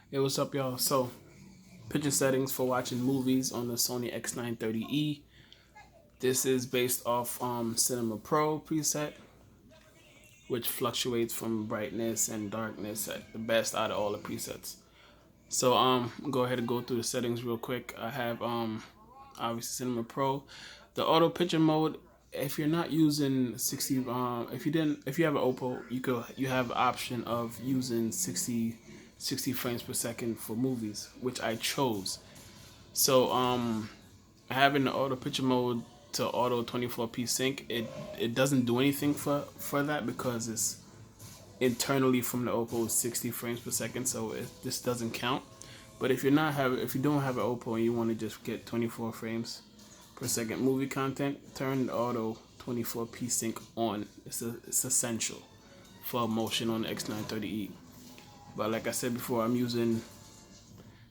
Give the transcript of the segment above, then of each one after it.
Hey, what's up, y'all? So, picture settings for watching movies on the Sony X930E. This is based off Cinema Pro preset, which fluctuates from brightness and darkness at the best out of all the presets. So, go ahead and go through the settings real quick. I have obviously Cinema Pro, the auto picture mode. If you're not using 60, if you have an Oppo, you have the option of using 60 frames per second for movies, which I chose. So having the auto picture mode to auto 24p sync, it doesn't do anything for that because it's internally from the Oppo 60 frames per second, so this doesn't count. But if if you don't have an Oppo and you want to just get 24 frames per second movie content, turn the auto 24p sync on. It's essential for motion on the X930E. But like I said before, I'm using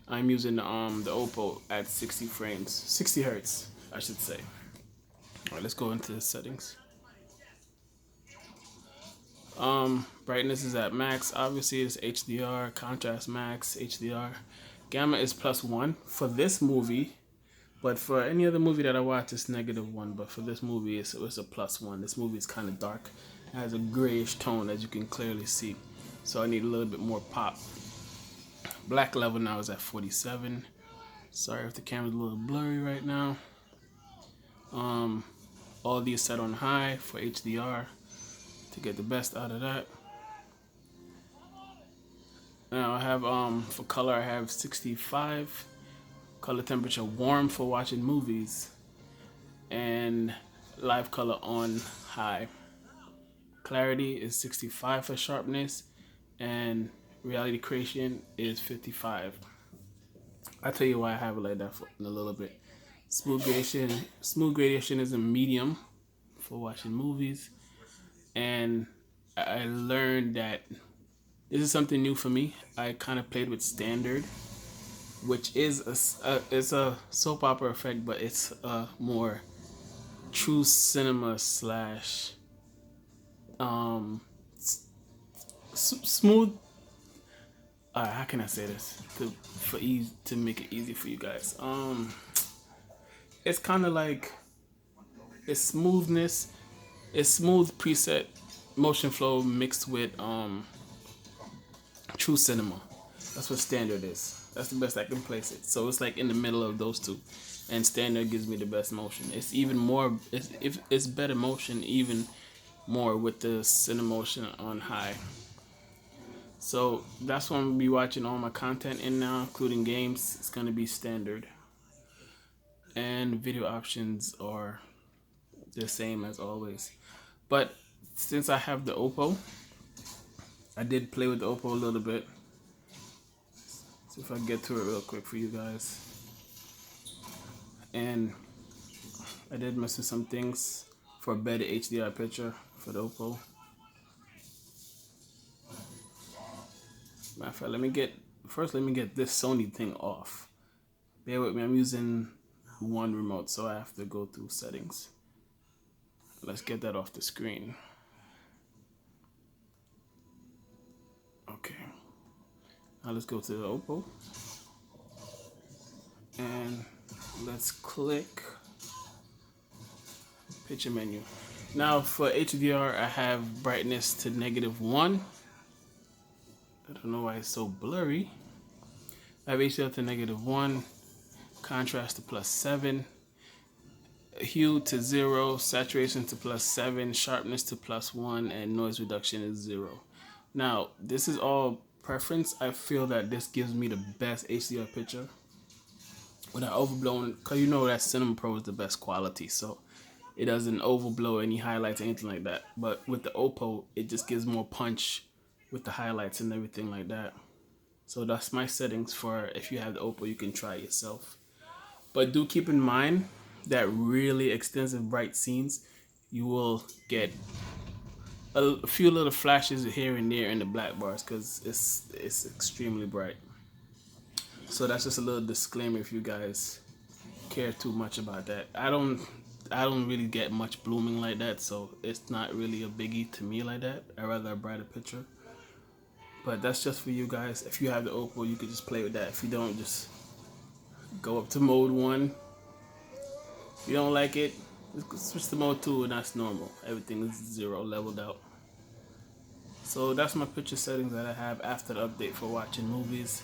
the Oppo at 60 frames, 60 hertz, I should say. All right, let's go into the settings. Brightness is at max. Obviously, it's HDR, contrast max, HDR. Gamma is +1 for this movie, but for any other movie that I watch, it's -1. But for this movie, it's a +1. This movie is kind of dark. It has a grayish tone, as you can clearly see. So I need a little bit more pop. Black level now is at 47. Sorry if the camera's a little blurry right now. All these set on high for HDR to get the best out of that. Now I have for color I have 65. Color temperature warm for watching movies, and live color on high. Clarity is 65 for sharpness, and reality creation is 55. I'll tell you why I have it like that in a little bit. Smooth gradation is a medium for watching movies, and I learned that this is something new for me. I kind of played with standard, which is it's a soap opera effect, but it's a more true cinema slash smooth. How can I say this to make it easy for you guys? It's kind of like it's smoothness. It's smooth preset motion flow mixed with true cinema. That's what standard is. That's the best I can place it. So it's like in the middle of those two, and standard gives me the best motion. It's even more. It's better motion even more with the Cinemotion on high. So that's what I'm gonna be watching all my content in now, including games. It's gonna be standard, and video options are the same as always. But since I have the Oppo, I did play with the Oppo a little bit. See if I can get to it real quick for you guys. And I did mess with some things for a better HDR picture for the Oppo. Matter of fact, let me get this Sony thing off. Bear with me, I'm using one remote, so I have to go through settings. Let's get that off the screen. Okay. Now let's go to the Oppo. And let's click picture menu. Now for HDR, I have brightness to -1. I don't know why it's so blurry. I have HDR to -1, contrast to +7, hue to 0, saturation to +7, sharpness to +1, and noise reduction is 0. Now, this is all preference. I feel that this gives me the best HDR picture without overblowing, because you know that Cinema Pro is the best quality, so it doesn't overblow any highlights or anything like that. But with the Oppo, it just gives more punch with the highlights and everything like that. So that's my settings for if you have the Oppo, you can try it yourself. But do keep in mind that really extensive bright scenes, you will get a few little flashes here and there in the black bars because it's extremely bright. So that's just a little disclaimer if you guys care too much about that. I don't really get much blooming like that, so it's not really a biggie to me like that. I rather a brighter picture. But that's just for you guys. If you have the Oppo, you could just play with that. If you don't, just go up to mode 1. If you don't like it, just switch to mode 2 and that's normal. Everything is 0 leveled out. So that's my picture settings that I have after the update for watching movies.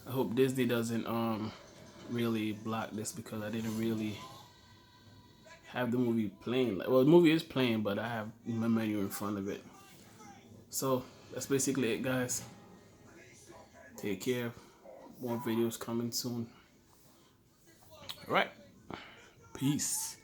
I hope Disney doesn't really block this, because I didn't really have the movie playing. Well, the movie is playing, but I have my menu in front of it. So that's basically it, guys. Take care. More videos coming soon. All right. Peace.